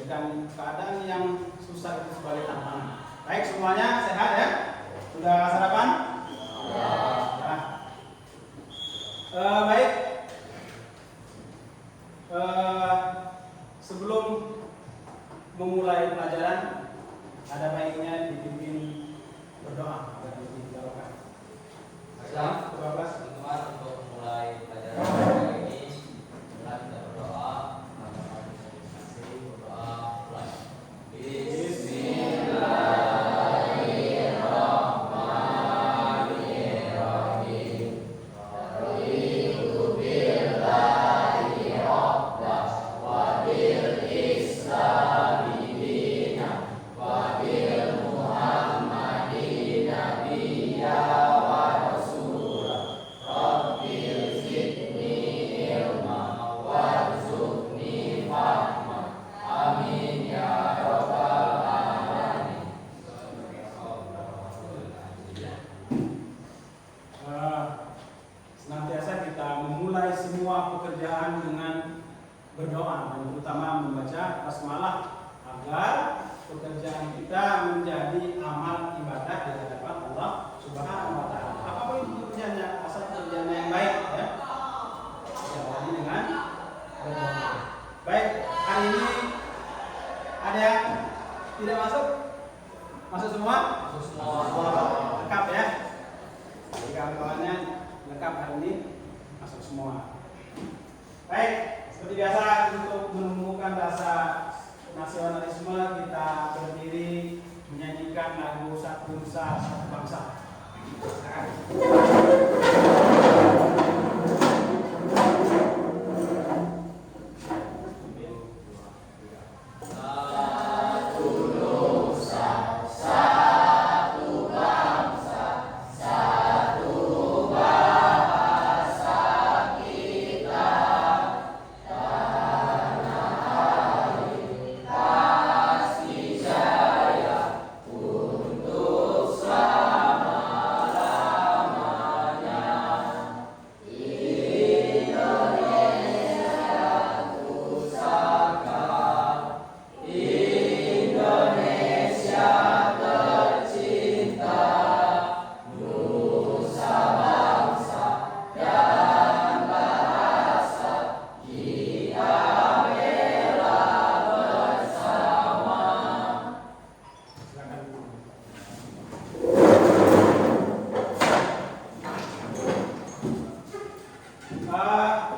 jadikan keadaan yang susah itu sebagai tantangan. Baik, semuanya sehat ya? Sudah sarapan? Ya. Baik. Sebelum memulai pelajaran, ada baiknya dipimpin berdoa agar didoakan. Baiklah, teman-teman, untuk memulai pelajaran hari ini, kita berdoa. Senantiasa kita memulai semua pekerjaan dengan berdoa dan terutama membaca basmalah agar pekerjaan kita menjadi amal ibadah di hadapan Allah Subhanahu wa taala. Apapun itu pekerjaannya, asal pekerjaannya yang baik ya. Jalani dengan berdoa. Baik, hari ini ada yang tidak masuk? Masuk semua? Masuk semua. Lengkap ya. Jadi kawan-kawannya lengkap hari ini, masuk semua. Baik, seperti biasa untuk menumbuhkan rasa nasionalisme, kita berdiri menyanyikan lagu Satu Nusa Satu Bangsa.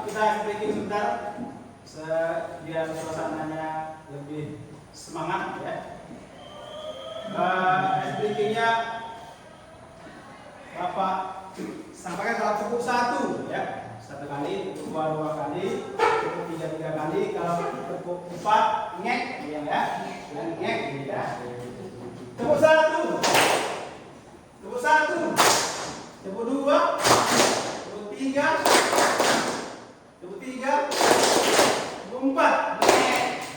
Kita breaking sebentar biar suasananya lebih semangat ya. Breakingnya Bapak sampaikan dalam cukup satu ya, satu kali, cukup dua kali, cukup tiga kali, kalau cukup empat ngek ya, ngek ya. Cukup satu, cukup dua, cukup tiga, cukup empat.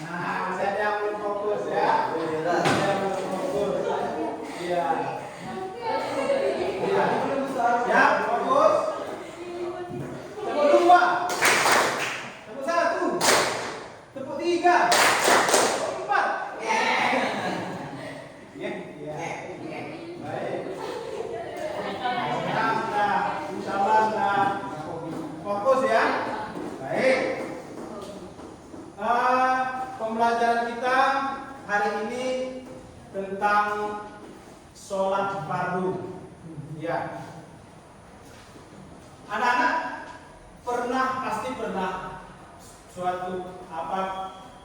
Nah, masih ada yang belum fokus ya. Ada yang belum fokus. Iya. Ya, fokus. Cukup dua, cukup satu, cukup tiga, cukup empat. Baik. Insyaallah fokus ya. Baik. Pembelajaran kita hari ini tentang sholat fardu. Ya. Anak-anak pasti pernah suatu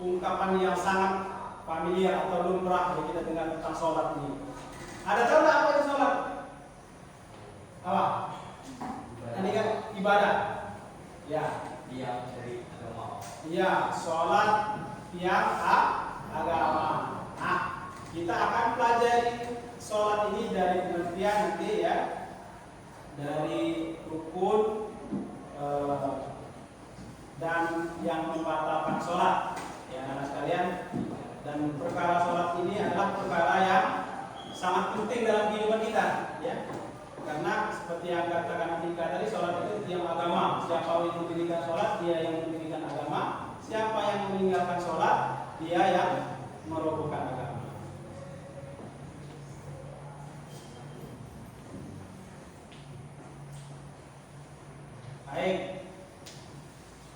ungkapan yang sangat familiar atau lumrah yang kita dengar tentang sholat ini. Ada tahu nggak apa itu sholat? Apa? Ini kan ibadah. Ya. Yang dari agama. Iya, sholat tiang agama. Nah, kita akan pelajari sholat ini dari pengertian nanti ya, dari rukun dan yang membatalkan sholat ya anak sekalian. Dan perkara sholat ini adalah perkara yang sangat penting dalam kehidupan kita ya. Karena seperti yang katakan Andika tadi, sholat itu tiang agama. Siapa yang mendirikan sholat, dia yang mendirikan agama. Siapa yang meninggalkan sholat, dia yang merobohkan agama. Baik.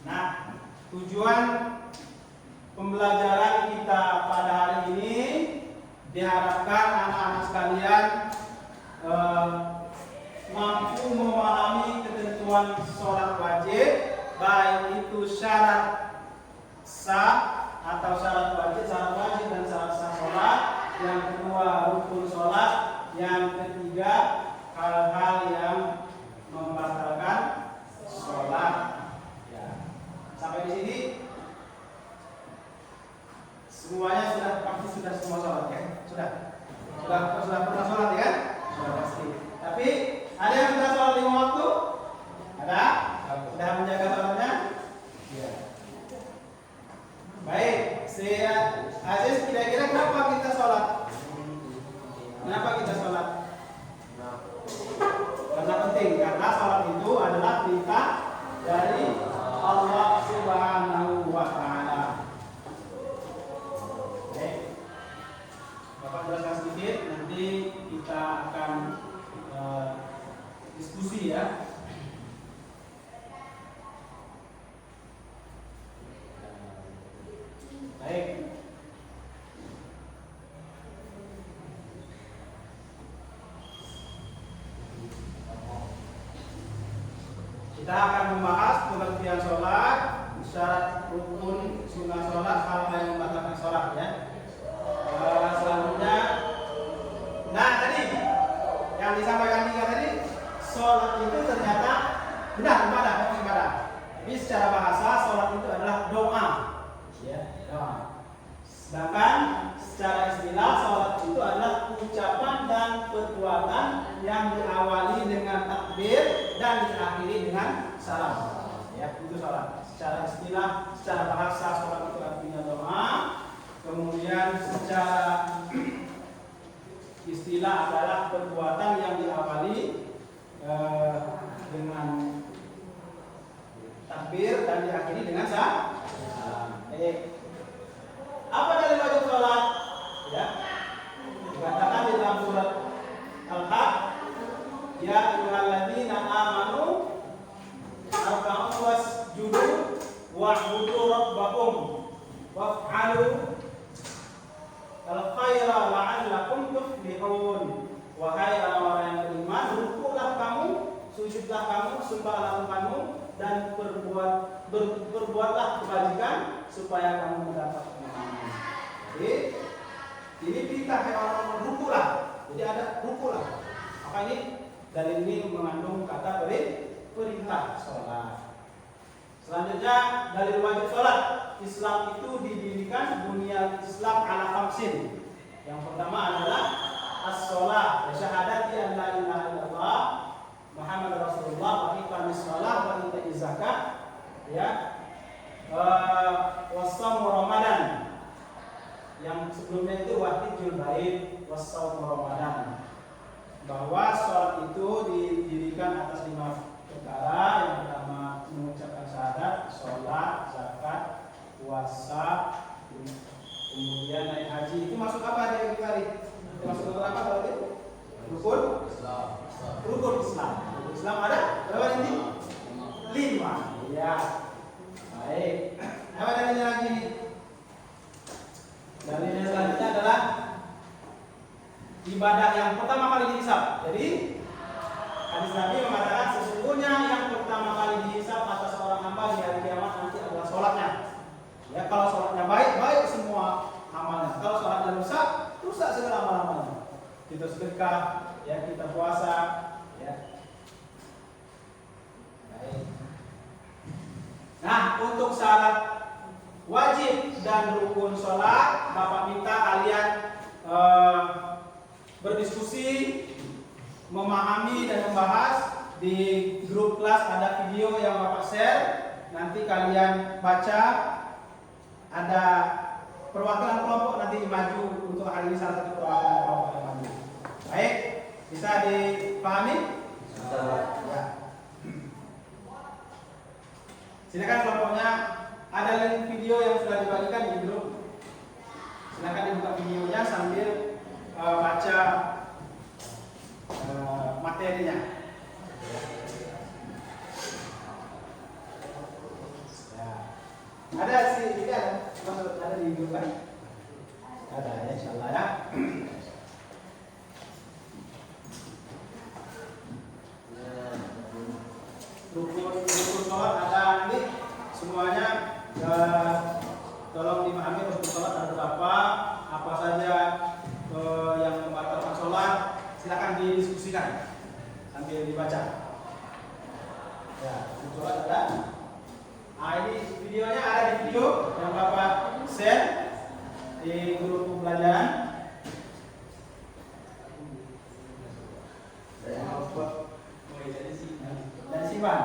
Nah, tujuan pembelajaran kita pada hari ini diharapkan anak-anak sekalian mampu memahami ketentuan sholat wajib, baik itu syarat sah atau syarat wajib dan syarat sah sholat, yang kedua rukun sholat, yang ketiga hal-hal yang membatalkan sholat. Ya. Sampai di sini semuanya sudah semua sholat ya? Sudah pernah sholat ya? Sudah pasti. Tapi ada yang sudah sholat 5 waktu? Ada? Sudah menjaga sholatnya? Iya. Baik, saya Aziz, kira-kira kenapa kita sholat? Kenapa kita sholat? Karena penting, karena sholat itu adalah perintah dari Allah Subhanahu wa Ta'ala. Oke. Bapak jelaskan sedikit, nanti kita akan diskusi ya. Baik. Kita akan membahas pengertian sholat, syarat, rukun, sunnah sholat, hal yang membatalkan sholat ya. Selanjutnya, nah tadi yang disampaikan Tika tadi, sholat itu ternyata benar ibadah. Tapi secara bahasa sholat itu adalah doa, ya, doa. Sedangkan secara istilah sholat itu adalah ucapan dan perbuatan yang diawali dengan takbir dan diakhiri dengan salam. Ya, itu sholat. Secara istilah, secara bahasa sholat itu artinya doa. Kemudian secara istilah adalah perbuatan yang diawali dengan takbir dan diakhiri dengan salam. Apa dalil wajib sholat? Ya, dikatakan di dalam surat Al-Haq, ya ayyuhalladzina amanu arka'u wasjudu wa'budu rabbakum waf'alu al-khaira la'allakum tuflihun. Wahai orang-orang yang beriman, rukuklah kamu, sujudlah kamu, sembahlah kamu, dan berbuatlah kebajikan supaya kamu mendapat kemenangan. Jadi ini perintah orang rukuklah. Jadi ada rukuklah. Maka ini dalil ini mengandung kata perintah sholat. Selanjutnya dalil wajib sholat. Islam itu didirikan bunyal Islam ala khamsin. Yang pertama adalah as-sholat, syahadati an la ilaha illallah Muhammad Rasulullah, wa iqamis shalah, wa ita'iz zakat, ya, wassaum Ramadan. Yang sebelumnya itu wahidul bait, wassaum Ramadan. Bahwa sholat itu didirikan atas 5 perkara. Yang pertama mengucapkan syahadat, sholat, zakat, puasa, kemudian naik haji. Itu masuk apa dari kali? Masuk ke apa kalau itu? Rukun Islam. Rukun Islam. Rukun Islam ada berapa ini? 5. Ya. Baik. Apa dalilnya lagi? Dalilnya selanjutnya adalah ibadah yang pertama kali dihisab. Jadi hadis Nabi mengatakan sesungguhnya yang pertama kali dihisab atas orang hamba di hari kiamat nanti adalah sholatnya. Ya, kalau sholatnya baik semua amalnya. Kalau sholatnya rusak segala amal-amalnya. Kita sedekah, ya, kita puasa, ya. Baik. Nah, untuk syarat wajib dan rukun sholat, Bapak minta kalian berdiskusi, memahami dan membahas. Di grup kelas ada video yang Bapak share. Nanti kalian baca. Ada perwakilan kelompok nanti maju untuk hari ini, salah satu perwakilan kelompok yang maju. Baik, bisa dipahami? Ya. Silakan kelompoknya, ada link video yang sudah dibagikan di grup. Silakan dibuka videonya sambil baca materinya. Ya. Ada sih, ini ada. Maksud ada di YouTube kan? Ada ya, insyaallah ya. Rukun sholat ada nanti semuanya. Tolong dimahami rukun sholat ada berapa, apa saja yang membatalkan sholat. Silakan didiskusikan sambil dibaca. Ya, rukun sholat ada. Nah, ini videonya ada di video yang Bapak share di grup pembelajaran. Dan simpan.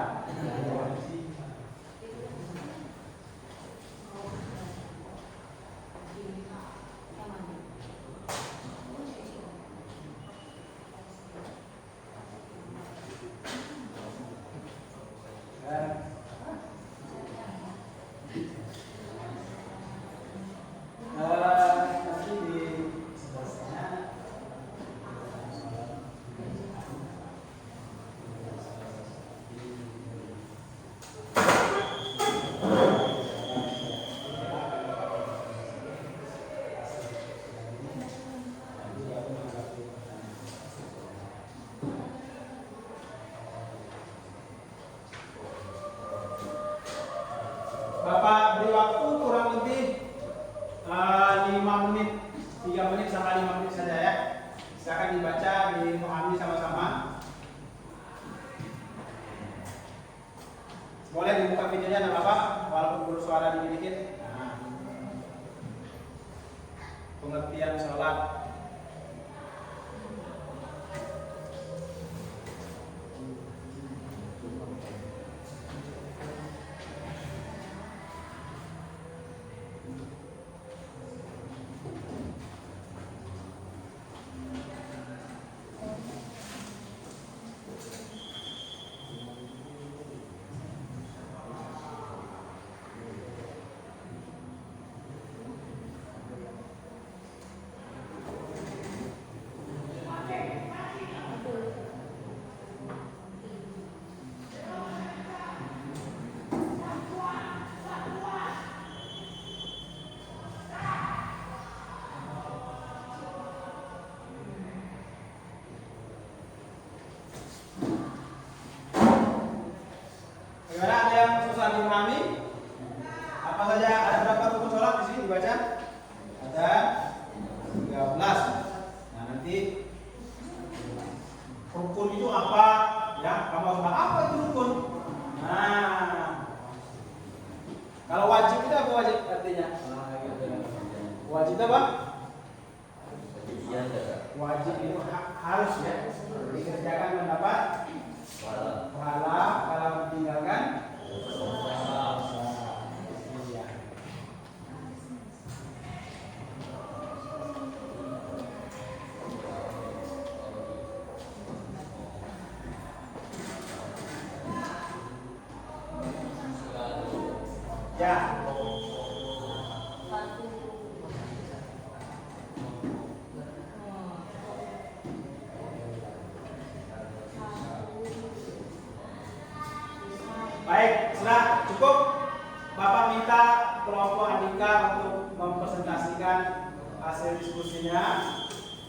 Bapak beri waktu kurang lebih 5 menit, 3 menit sampai 5 menit saja ya. Silakan dibaca, dimahami sama-sama. Boleh dibuka videonya Bapak, walaupun bersuara dikit-dikit. Nah. Pengertian sholat. Bagaimana, ada yang susah dipahami? Apa saja, ada berapa rukun sholat di sini dibaca? Ada 13. Nah, nanti rukun itu apa? Ya, kamu harus tahu apa itu rukun. Nah, kalau wajib itu apa wajib artinya? Wajib apa? Wajib itu harus ya dikerjakan mendapat pahala, kalau ditinggalkan iya. Ya. Baik, setelah cukup, Bapak minta kelompok Andika untuk mempresentasikan hasil diskusinya.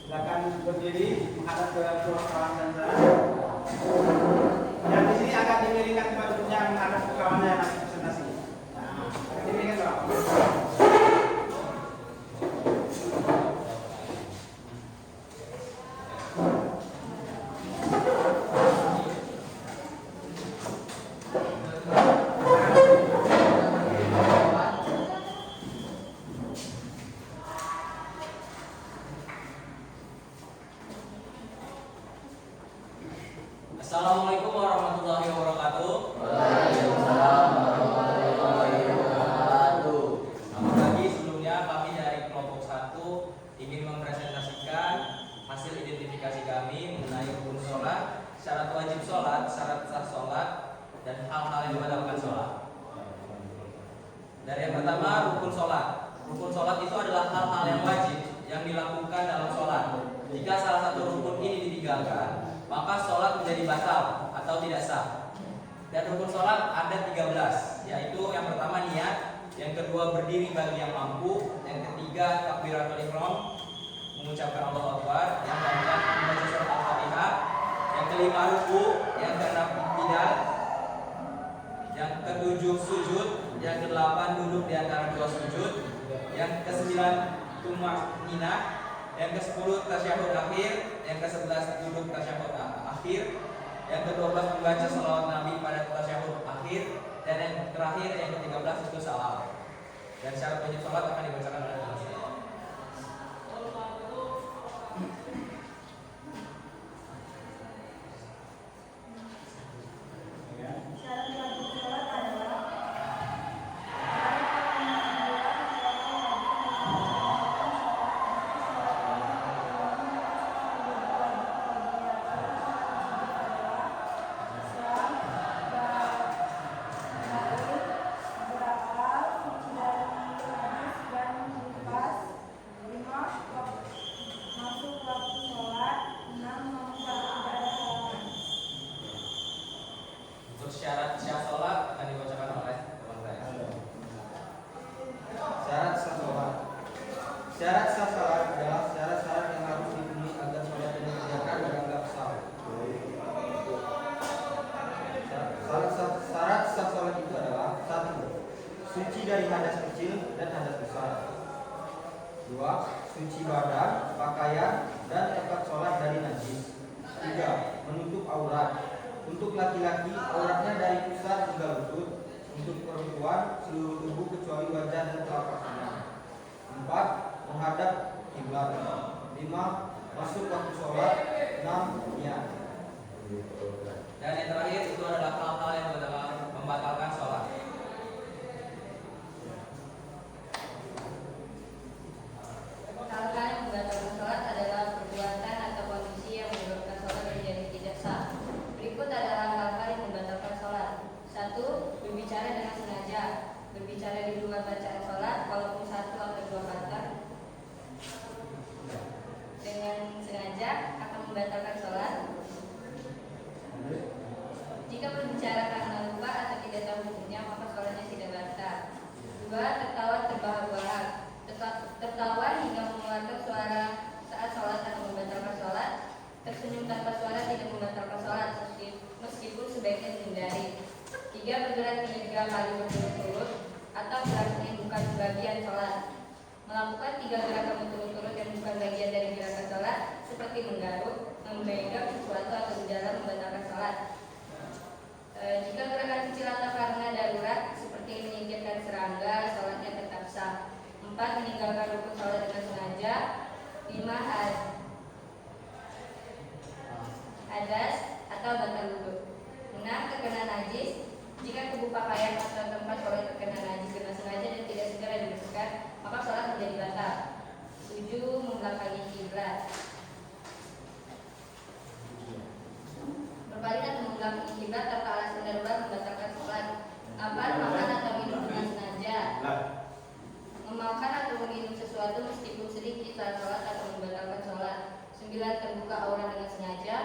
Silakan berdiri menghadap ke kelompok kawan dan yang di sini akan dimiringkan tempat duduknya menghadap ke kawannya yang nanti presentasi. Nah, akan dimiringkan Pak. Assalamualaikum warahmatullahi wabarakatuh. Waalaikumsalam warahmatullahi yang wajib yang dilakukan dalam sholat. Jika salah satu rukun ini ditinggalkan, maka sholat menjadi batal atau tidak sah. Dan rukun sholat ada 13, yaitu yang pertama niat, yang kedua berdiri bagi yang mampu, yang ketiga takbiratul ihram, mengucapkan Allahu Akbar, yang keempat membaca surat Al-Fatihah, yang kelima ruku, yang keenam iktidal, yang ketujuh sujud, yang kedelapan duduk di antara dua sujud, yang kesembilan tumaninah, yang ke-10 tasyahud akhir, yang ke-11 duduk tasyahud akhir, yang ke-12 membaca shalawat Nabi pada tasyahud akhir, dan yang terakhir yang ke-13 itu salam. Dan syarat wajib sholat akan dibacakan oleh Allah. Syarat wajib sholat adalah Untuk syarat sah sholat akan dibacakan oleh teman saya. Syarat sah sholat. Syarat sah sholat adalah syarat-syarat yang harus dipenuhi agar sholat yang dikerjakan dianggap sah. Syarat sah sholat itu adalah: 1. Suci dari hadas kecil dan hadas besar. 2. Suci badan, pakaian, dan tempat sholat dari najis. 3. Menutup aurat. Untuk laki-laki, auratnya dari pusar hingga lutut. Untuk perempuan, seluruh tubuh kecuali wajah dan telapak tangan. 4. Menghadap kiblat. 5. Masuk waktu sholat. 6. Niat. Dan yang terakhir itu adalah hal-hal yang membatalkan sholat. hal-hal yang membatalkan sholat adalah perbuatan atau kondisi yang menyebabkan sholat menjadi tidak sah. Berikut adalah hal-hal yang membatalkan sholat. 1. Berbicara dengan sengaja. Berbicara di luar bacaan sholat, walaupun 1 atau 2 kata dengan sengaja akan membatalkan sholat. Jika berbicara karena lupa atau tidak tahu hukumnya, maka sholatnya tidak batal. 2. Tertawa terbahak-bahak. Tertawa hingga mengeluarkan suara saat sholat akan membatalkan sholat. Tersenyum tanpa suara tidak membatalkan sholat, meskipun sebaiknya dihindari. 3. Bergerak 3 kali berturut-turut atau gerakan yang bukan bagian sholat. Melakukan 3 gerakan berturut-turut yang bukan bagian dari gerakan sholat, seperti menggaruk, memegang sesuatu atau berjalan membatalkan sholat. Jika gerakan kecil atau karena darurat, seperti menyingkirkan serangga, sholatnya tetap sah. 4. Meninggalkan rukun sholat dengan sengaja. 5. Hadas atau batal wudu. 6. Terkena najis. Jika tubuh pakaian atau tempat sholat terkena najis dengan sengaja dan tidak segera dibersihkan, maka sholat menjadi batal. 7. Membelakangi kiblat. Berpaling atau membelakangi kiblat tanpa alasan darurat membatalkan sholat. 8. Makan atau minum dengan sengaja. Memakan atau meminum sesuatu meskipun sedikit saat sholat atau membatalkan sholat. 9. Terbuka aurat dengan sengaja.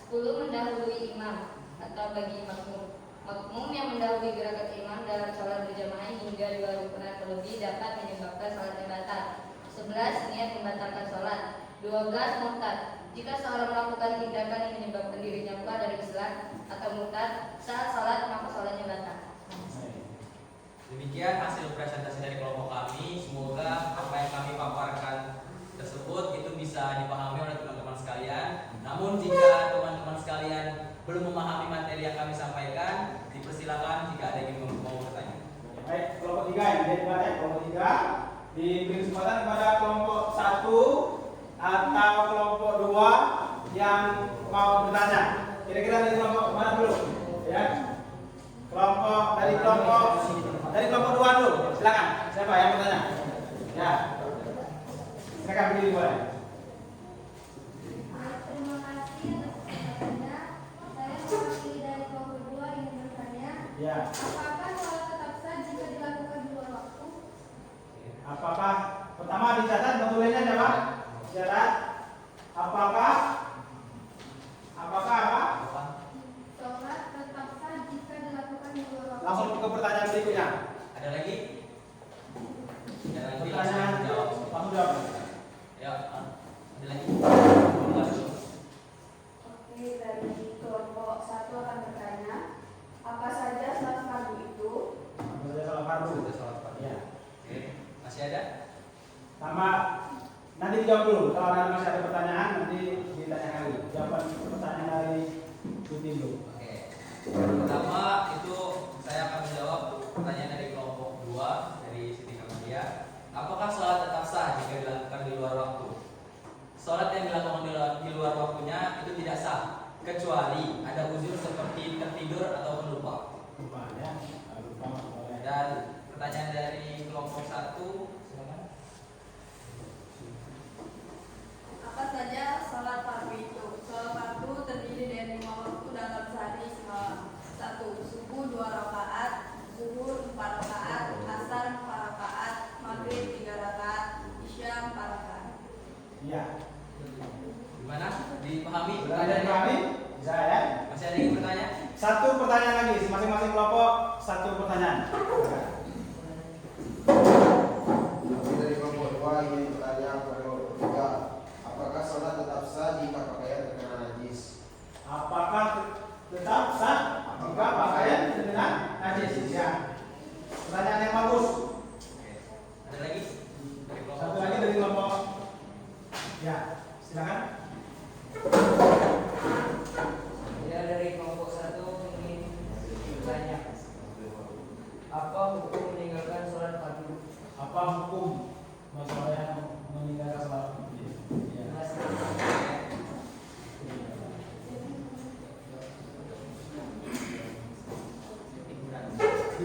10. Mendahului imam atau bagi makmum. Makmum yang mendahului gerakan imam dalam sholat berjamaah hingga 2 rukun atau lebih dapat menyebabkan sholatnya batal. 11. Niat membatalkan sholat. 12. Murtad. Jika seorang melakukan tindakan yang menyebabkan dirinya keluar dari Islam atau murtad saat sholat, maka sholatnya batal. Demikian hasil presentasi dari kelompok kami. Semoga apa yang kami paparkan tersebut itu bisa dipahami oleh teman-teman sekalian. Namun jika teman-teman sekalian belum memahami materi yang kami sampaikan, dipersilakan jika ada yang mau bertanya. Baik, kelompok 3 ini jadi kelompok 3 diberi kesempatan kepada kelompok 1 atau kelompok 2 yang mau bertanya. Kira-kira dari kelompok mana dulu? Ya. Dari kelompok 2 dulu. Silakan. Siapa yang bertanya? Ya. Silakan berdiri boleh. Terima kasih atas kesempatannya. Saya mewakili dari kelompok 2 ingin bertanya, Ya. apakah sholat tetap sah jika dilakukan 2 waktu? Apakah pertama dicatat betul Ada lagi? Ada lagi? Pertanyaan Jawab. kamu jawab. Ya, ada lagi? Mulai dulu. Oke, dari kelompok 1 akan bertanya, apa saja sholat fardu itu? Apa saja salah fardu? Sudah sholat fardu. Ya. Oke, masih ada? Sama nanti dijawab dulu. Kalau masih ada pertanyaan nanti ditanya lagi. Jawaban pertanyaan dari Tutin dulu. Oke. Pertama itu saya akan menjawab pertanyaan dari kelompok 2 dari Siti Kamalia. Apakah sholat tetap sah jika dilakukan di luar waktu? Sholat yang dilakukan di luar waktunya itu tidak sah kecuali ada uzur seperti tertidur atau lupa. Lupa ya. Lupa boleh. Dan pertanyaan dari kelompok 1, silakan. Apa saja sholat fardu itu? Sholat fardu terdiri dari 5 waktu dalam sehari semalam. 1. Subuh 2 rakaat, zuhur 4 rakaat, asar 4 rakaat, maghrib 3 rakaat, isya 4 rakaat. Iya. Gimana? Dipahami? Sudah ada yang pahami? Bisa ya? Masih ada yang bertanya? Satu pertanyaan lagi, masing-masing kelompok satu pertanyaan. Dari kelompok 2 ingin bertanya kepada kelompok 3, apakah sholat tetap sah jika pakaian terkena najis? Apakah tetap sah jika pakaian terkena najis? Ya. Pertanyaan yang bagus. Oke. Ada lagi? Dari kelompok Satu lagi dari kelompok. Ya, silakan. Ya, dari kelompok 1 ingin bertanya, apa hukum meninggalkan sholat fardu? Apa hukum masalah yang meninggalkan sholat?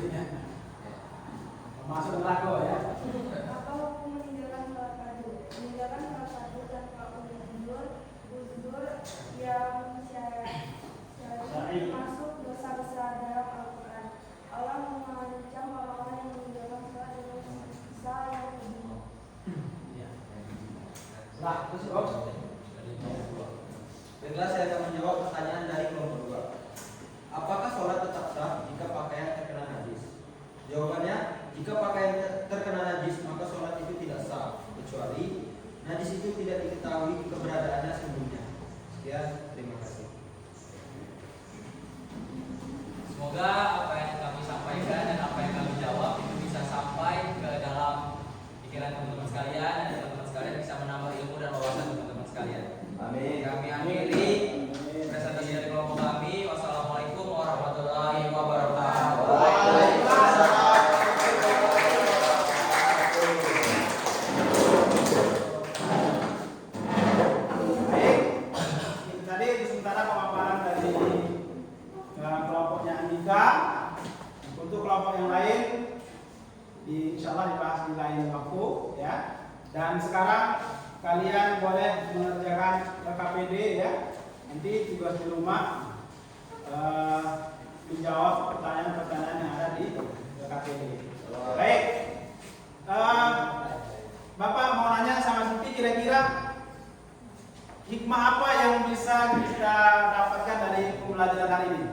Ya. Masuk neraka ya. Apa hukum meninggalkan sholat fardu? Meninggalkan sholat fardu tanpa uzur yang syar'i masuk dosa besar dalam Al-Quran. Allah mengancam orang-orang yang meninggalkan sholat dengan dosa yang lebih. Ya. Lah, terus oh. Baiklah, saya akan menjawab pertanyaan dari kelompok 2. Apakah sholat tetap sah jika pakaian terkena najis? Jawabannya, jika pakaian terkena najis, maka sholat itu tidak sah, kecuali najis itu tidak diketahui keberadaannya sebelumnya. Sekian, terima kasih. Semoga apa yang kami sampaikan dan apa yang kami jawab itu bisa sampai ke dalam pikiran teman-teman sekalian dan teman-teman sekalian bisa menambah ilmu dan wawasan teman-teman sekalian. Amin. Kami akhiri presentasi dari kelompok kami. Wassalamualaikum warahmatullahi wabarakatuh. Baik, itu tadi sementara pemaparan dari kelompoknya Andika. Untuk kelompok yang lain, insya Allah dibahas di lain waktu ya. Dan sekarang kalian boleh mengerjakan KPD ya. Nanti tugas di rumah menjawab pertanyaan-pertanyaan yang ada di KPD. Baik, Bapak mau nanya sama Siti, kira-kira hikmah apa yang bisa kita dapatkan dari pembelajaran hari ini?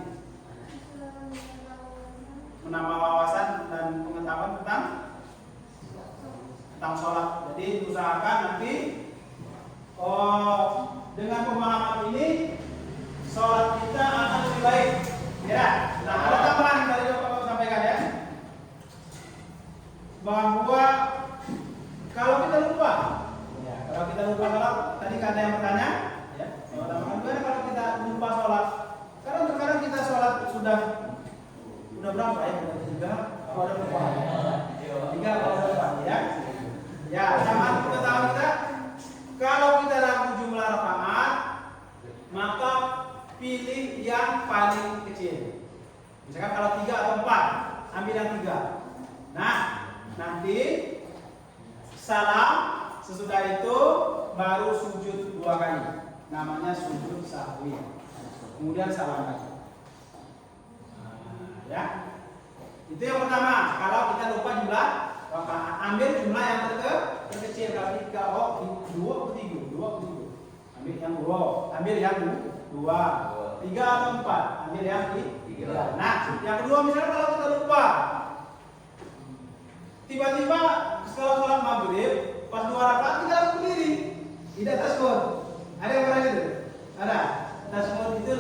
Menambah wawasan dan pengetahuan tentang sholat. Jadi usahakan nanti dengan pemahaman ini sholat kita akan lebih baik. Ya, nah ada tambahan dari Bapak sampaikan ya, bahwa kalau kita lupa, kalau tadi kan ada yang bertanya, ya, gimana kalau kita lupa sholat? Karena terkadang kita sholat sudah berapa ya? Udah 3, kalau ada lupa. 3 kalau ada lupa, ya. Ya, sama pengetahuan kita, kalau kita dalam jumlah rakaat, maka pilih yang paling kecil. Misalkan kalau 3 atau 4, ambil yang 3. Nah, nanti salam, sesudah itu baru sujud 2 kali. Namanya sujud sahwi. Kemudian salam lagi. Ya. Itu yang pertama. Kalau kita lupa jumlah rakaat, ambil jumlah yang terkecil. Kalau 3 2 atau 3. Ambil yang 2. Ambil yang 2. 3 atau 4. Ambil yang 3. Nah, yang kedua misalnya kalau kita lupa tiba-tiba setelah sholat maghrib pas 2 rakaat kita langsung berdiri, tidak tasbih. Ada yang pernah gitu? Ada. Tasbih itu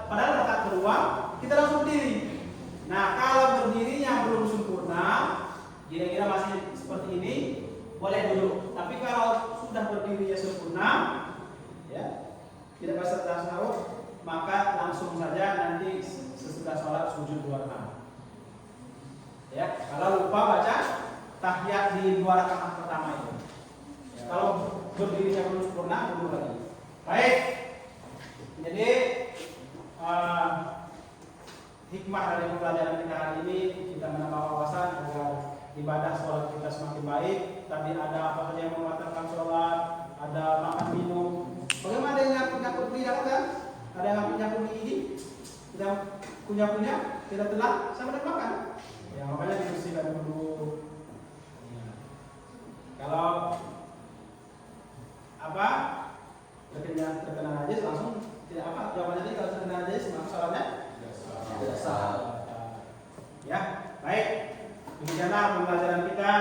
padahal rakaat kedua kita langsung berdiri. Nah kalau berdirinya belum sempurna, kira-kira masih seperti ini, boleh duduk. Tapi kalau sudah berdirinya sempurna, ya tidak pasal tasawuf, maka langsung saja nanti sesudah sholat sujud 2 rakaat. Ya, kalau lupa baca tahiyat di 2 rakaat pertama itu. Ya, kalau berdirinya belum sempurna, duduk lagi. Baik. Jadi hikmah dari pembelajaran kita hari ini, kita menambah wawasan agar ibadah sholat kita semakin baik. Tadi ada apa saja yang membatalkan sholat, ada makan minum. Bagaimana ada yang nyangkut lidah kan? Ada yang nyangkut gigi, kita punya, kita telah sama dengan makan. Ya makanya dibersihkan dulu. Ya. Kalau apa terkena najis langsung tidak apa jawabannya tadi, kalau terkena najis maka sholatnya tidak sah. Ya baik, demikianlah pembelajaran kita.